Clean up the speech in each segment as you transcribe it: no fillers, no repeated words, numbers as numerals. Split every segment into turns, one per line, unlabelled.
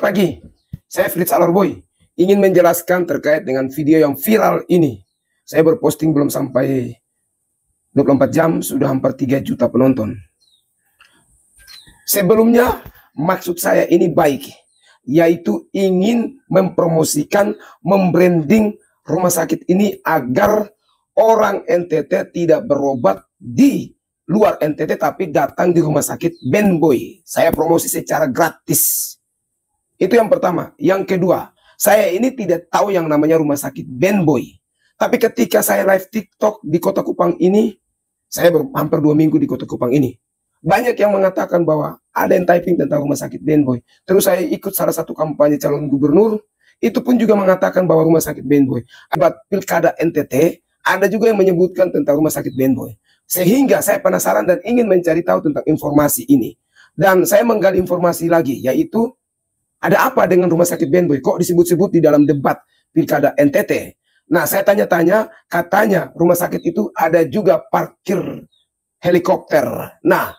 pagi, saya Fritz Alorboy ingin menjelaskan terkait dengan video yang viral ini. Saya berposting belum sampai 24 jam, sudah hampir 3 juta penonton. Sebelumnya, maksud saya ini baik, yaitu ingin mempromosikan, membranding rumah sakit ini agar orang NTT tidak berobat di luar NTT tapi datang di rumah sakit Ben Boy. Saya promosi secara gratis. Itu yang pertama. Yang kedua, saya ini tidak tahu yang namanya rumah sakit Ben Boy. Tapi ketika saya live TikTok di Kota Kupang ini, saya hampir 2 minggu di Kota Kupang ini, banyak yang mengatakan bahwa ada yang typing tentang rumah sakit Ben Boy. Terus saya ikut salah satu kampanye calon gubernur, itu pun juga mengatakan bahwa rumah sakit Ben Boy. Akibat pilkada NTT, ada juga yang menyebutkan tentang rumah sakit Ben Boy. Sehingga saya penasaran dan ingin mencari tahu tentang informasi ini. Dan saya menggali informasi lagi, yaitu ada apa dengan rumah sakit Ben Boy? Kok disebut-sebut di dalam debat pilkada NTT? Nah, saya tanya-tanya, katanya rumah sakit itu ada juga parkir helikopter. Nah,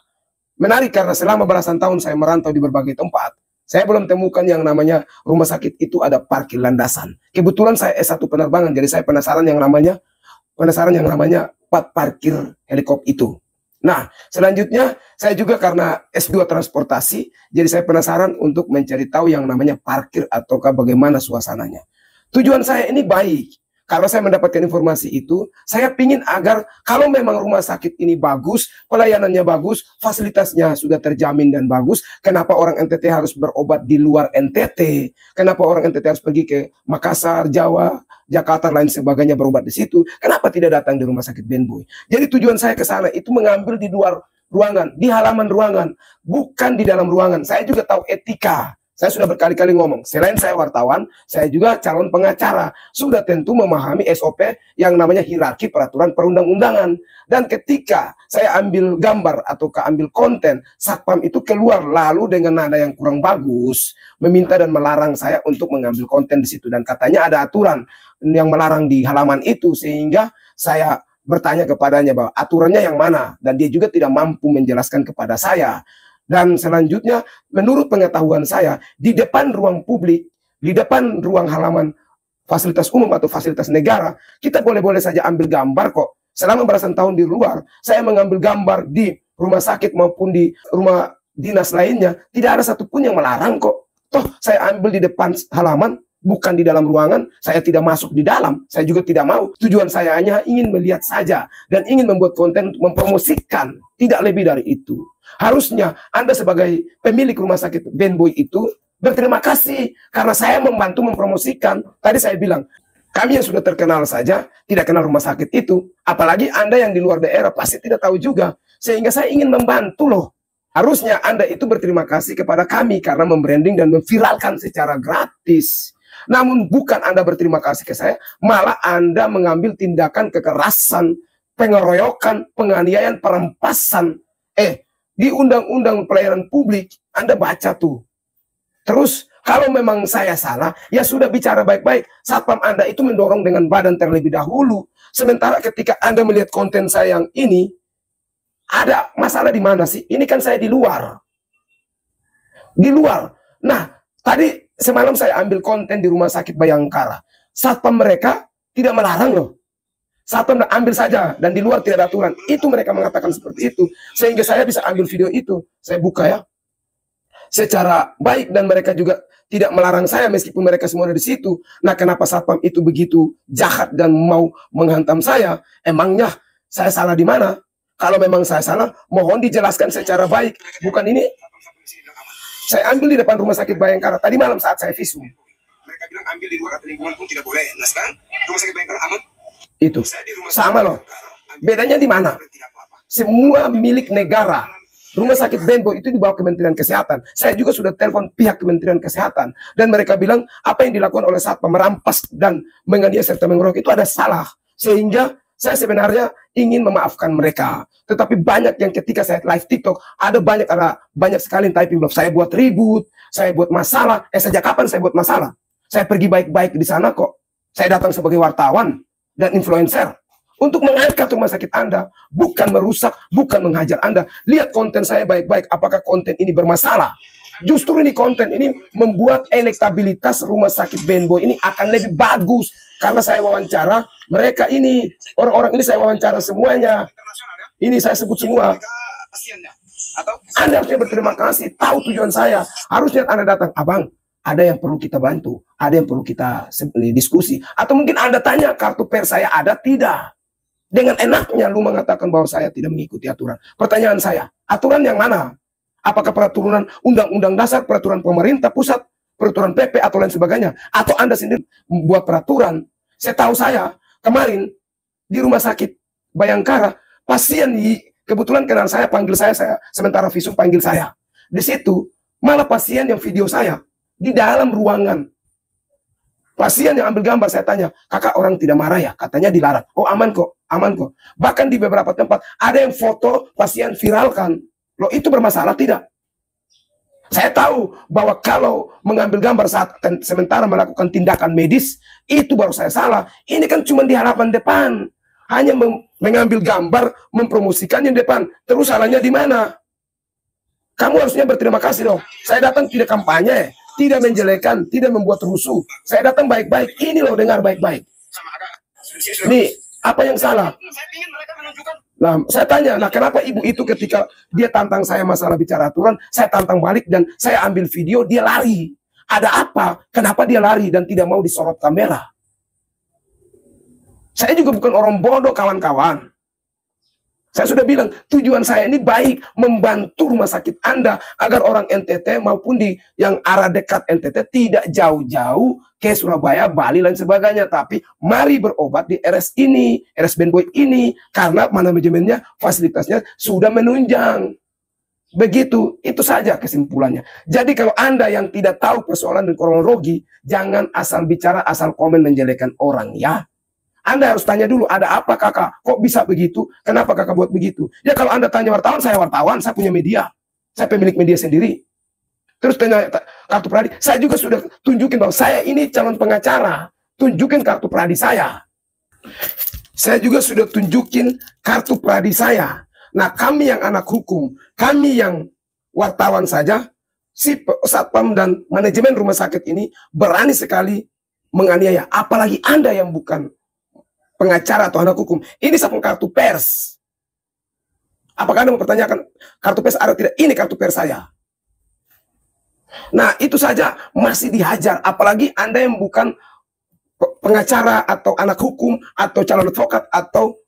menarik karena selama belasan tahun saya merantau di berbagai tempat, saya belum temukan yang namanya rumah sakit itu ada parkir landasan. Kebetulan saya S1 penerbangan, jadi saya penasaran yang namanya parkir helikopter itu. Nah, selanjutnya saya juga karena S2 transportasi, jadi saya penasaran untuk mencari tahu yang namanya parkir ataukah bagaimana suasananya. Tujuan saya ini baik. Karena saya mendapatkan informasi itu, saya ingin agar kalau memang rumah sakit ini bagus, pelayanannya bagus, fasilitasnya sudah terjamin dan bagus, kenapa orang NTT harus berobat di luar NTT? Kenapa orang NTT harus pergi ke Makassar, Jawa, Jakarta, lain sebagainya berobat di situ? Kenapa tidak datang di rumah sakit Ben Boy? Jadi tujuan saya ke sana itu mengambil di luar ruangan, di halaman ruangan, bukan di dalam ruangan. Saya juga tahu etika. Saya sudah berkali-kali ngomong, selain saya wartawan, saya juga calon pengacara. Sudah tentu memahami SOP yang namanya hierarki peraturan perundang-undangan. Dan ketika saya ambil gambar atau ambil konten, Satpam itu keluar lalu dengan nada yang kurang bagus, meminta dan melarang saya untuk mengambil konten di situ. Dan katanya ada aturan yang melarang di halaman itu, sehingga saya bertanya kepadanya bahwa aturannya yang mana. Dan dia juga tidak mampu menjelaskan kepada saya. Dan selanjutnya, menurut pengetahuan saya, di depan ruang publik, di depan ruang halaman fasilitas umum atau fasilitas negara, kita boleh-boleh saja ambil gambar kok. Selama belasan tahun di luar, saya mengambil gambar di rumah sakit maupun di rumah dinas lainnya, tidak ada satupun yang melarang kok. Toh, saya ambil di depan halaman, bukan di dalam ruangan, saya tidak masuk di dalam, saya juga tidak mau. Tujuan saya hanya ingin melihat saja, dan ingin membuat konten untuk mempromosikan, tidak lebih dari itu. Harusnya Anda sebagai pemilik rumah sakit Ben Boy itu berterima kasih, karena saya membantu mempromosikan. Tadi saya bilang, kami yang sudah terkenal saja, tidak kenal rumah sakit itu, apalagi Anda yang di luar daerah pasti tidak tahu juga, sehingga saya ingin membantu loh. Harusnya Anda itu berterima kasih kepada kami, karena membranding dan memviralkan secara gratis. Namun bukan Anda berterima kasih ke saya, malah Anda mengambil tindakan kekerasan, pengeroyokan, penganiayaan, perampasan. Di Undang-Undang Pelayanan Publik, Anda baca tuh. Terus, kalau memang saya salah, ya sudah bicara baik-baik. Satpam Anda itu mendorong dengan badan terlebih dahulu. Sementara ketika Anda melihat konten saya yang ini, ada masalah di mana sih? Ini kan saya di luar. Di luar. Nah, tadi semalam saya ambil konten di Rumah Sakit Bayangkara. Satpam mereka tidak melarang loh. Satpam ambil saja dan di luar tidak ada aturan. Itu mereka mengatakan seperti itu. Sehingga saya bisa ambil video itu. Saya buka ya. Secara baik dan mereka juga tidak melarang saya meskipun mereka semua ada di situ. Nah, kenapa Satpam itu begitu jahat dan mau menghantam saya? Emangnya saya salah di mana? Kalau memang saya salah, mohon dijelaskan secara baik. Bukan ini. Saya ambil di depan Rumah Sakit Bayangkara tadi malam saat saya visum. Mereka bilang ambil di luar atau lingkungan pun tidak boleh. Nah, sekarang Rumah Sakit Bayangkara aman? Itu sama loh. Bedanya di mana? Semua milik negara. Rumah sakit Ben Boy itu di bawah Kementerian Kesehatan. Saya juga sudah telepon pihak Kementerian Kesehatan dan mereka bilang apa yang dilakukan oleh Satpam merampas dan menganiaya serta mengeroyok itu ada salah. Sehingga saya sebenarnya ingin memaafkan mereka. Tetapi banyak yang ketika saya live TikTok ada banyak sekali yang typing saya buat ribut, saya buat masalah. Sejak kapan saya buat masalah? Saya pergi baik-baik di sana kok. Saya datang sebagai wartawan dan influencer untuk mengangkat rumah sakit Anda, bukan merusak, bukan menghajar Anda. Lihat konten saya baik-baik, apakah konten ini bermasalah? Justru ini konten ini membuat elektabilitas rumah sakit Ben Boy ini akan lebih bagus. Karena saya wawancara mereka ini, orang-orang ini saya wawancara semuanya. Ini saya sebut semua. Anda harusnya berterima kasih, tahu tujuan saya. Harusnya Anda datang, abang, ada yang perlu kita bantu, ada yang perlu kita diskusi. Atau mungkin Anda tanya, kartu pers saya ada, tidak. Dengan enaknya lu mengatakan bahwa saya tidak mengikuti aturan. Pertanyaan saya, aturan yang mana? Apakah peraturan undang-undang dasar, peraturan pemerintah pusat, peraturan PP atau lain sebagainya? Atau Anda sendiri membuat peraturan? Saya tahu saya kemarin di rumah sakit Bayangkara, pasien kebetulan kenal saya, panggil saya sementara visum panggil saya. Di situ malah pasien yang video saya di dalam ruangan. Pasien yang ambil gambar, saya tanya, kakak orang tidak marah ya? Katanya dilarang. Oh aman kok, aman kok. Bahkan di beberapa tempat ada yang foto pasien viralkan. Loh itu bermasalah tidak? Saya tahu bahwa kalau mengambil gambar saat sementara melakukan tindakan medis, itu baru saya salah. Ini kan cuma di hadapan depan. Hanya mengambil gambar, mempromosikan yang depan. Terus salahnya di mana? Kamu harusnya berterima kasih dong. Saya datang tidak kampanye, tidak menjelekan, tidak membuat rusuh. Saya datang baik-baik. Ini loh, dengar baik-baik. Nih, apa yang salah? Nah, saya tanya, nah kenapa ibu itu ketika dia tantang saya masalah bicara aturan, saya tantang balik dan saya ambil video, dia lari. Ada apa? Kenapa dia lari dan tidak mau disorot kamera? Saya juga bukan orang bodoh, kawan-kawan. Saya sudah bilang, tujuan saya ini baik, membantu rumah sakit Anda agar orang NTT maupun di yang arah dekat NTT tidak jauh-jauh ke Surabaya, Bali, dan sebagainya. Tapi mari berobat di RS ini, RS Ben Boy ini, karena manajemennya, fasilitasnya sudah menunjang. Begitu, itu saja kesimpulannya. Jadi kalau Anda yang tidak tahu persoalan dan kronologi, jangan asal bicara, asal komen menjelekan orang ya. Anda harus tanya dulu, ada apa kakak? Kok bisa begitu? Kenapa kakak buat begitu? Ya kalau Anda tanya wartawan, saya punya media. Saya pemilik media sendiri. Terus tanya kartu pradi, saya juga sudah tunjukin bahwa saya ini calon pengacara. Tunjukin kartu pradi saya. Saya juga sudah tunjukin kartu pradi saya. Nah kami yang anak hukum, kami yang wartawan saja, si satpam dan manajemen rumah sakit ini berani sekali menganiaya. Apalagi Anda yang bukan pengacara atau anak hukum. Ini satu kartu pers. Apakah Anda mempertanyakan kartu pers ada tidak? Ini kartu pers saya. Nah itu saja masih dihajar. Apalagi Anda yang bukan pengacara atau anak hukum atau calon advokat atau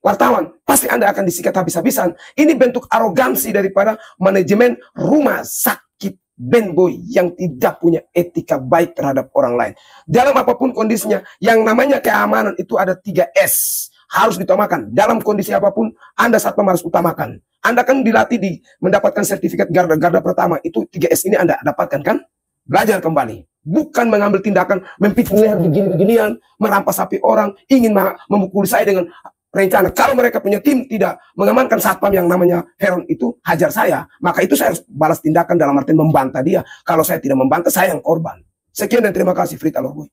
wartawan. Pasti Anda akan disikat habis-habisan. Ini bentuk arogansi daripada manajemen rumah sakit Ben Boy yang tidak punya etika baik terhadap orang lain. Dalam apapun kondisinya, yang namanya keamanan itu ada 3S. Harus diutamakan. Dalam kondisi apapun, Anda satpam harus utamakan. Anda kan dilatih di mendapatkan sertifikat garda pertama. Itu 3S ini Anda dapatkan kan? Belajar kembali. Bukan mengambil tindakan, mempitnah leher begini-beginian, merampas sapi orang, ingin memukul saya dengan rencana. Kalau mereka punya tim tidak mengamankan satpam yang namanya Heron itu hajar saya, maka itu saya harus balas tindakan dalam arti membantah dia. Kalau saya tidak membantah, saya yang korban. Sekian dan terima kasih, Frita Lorboy.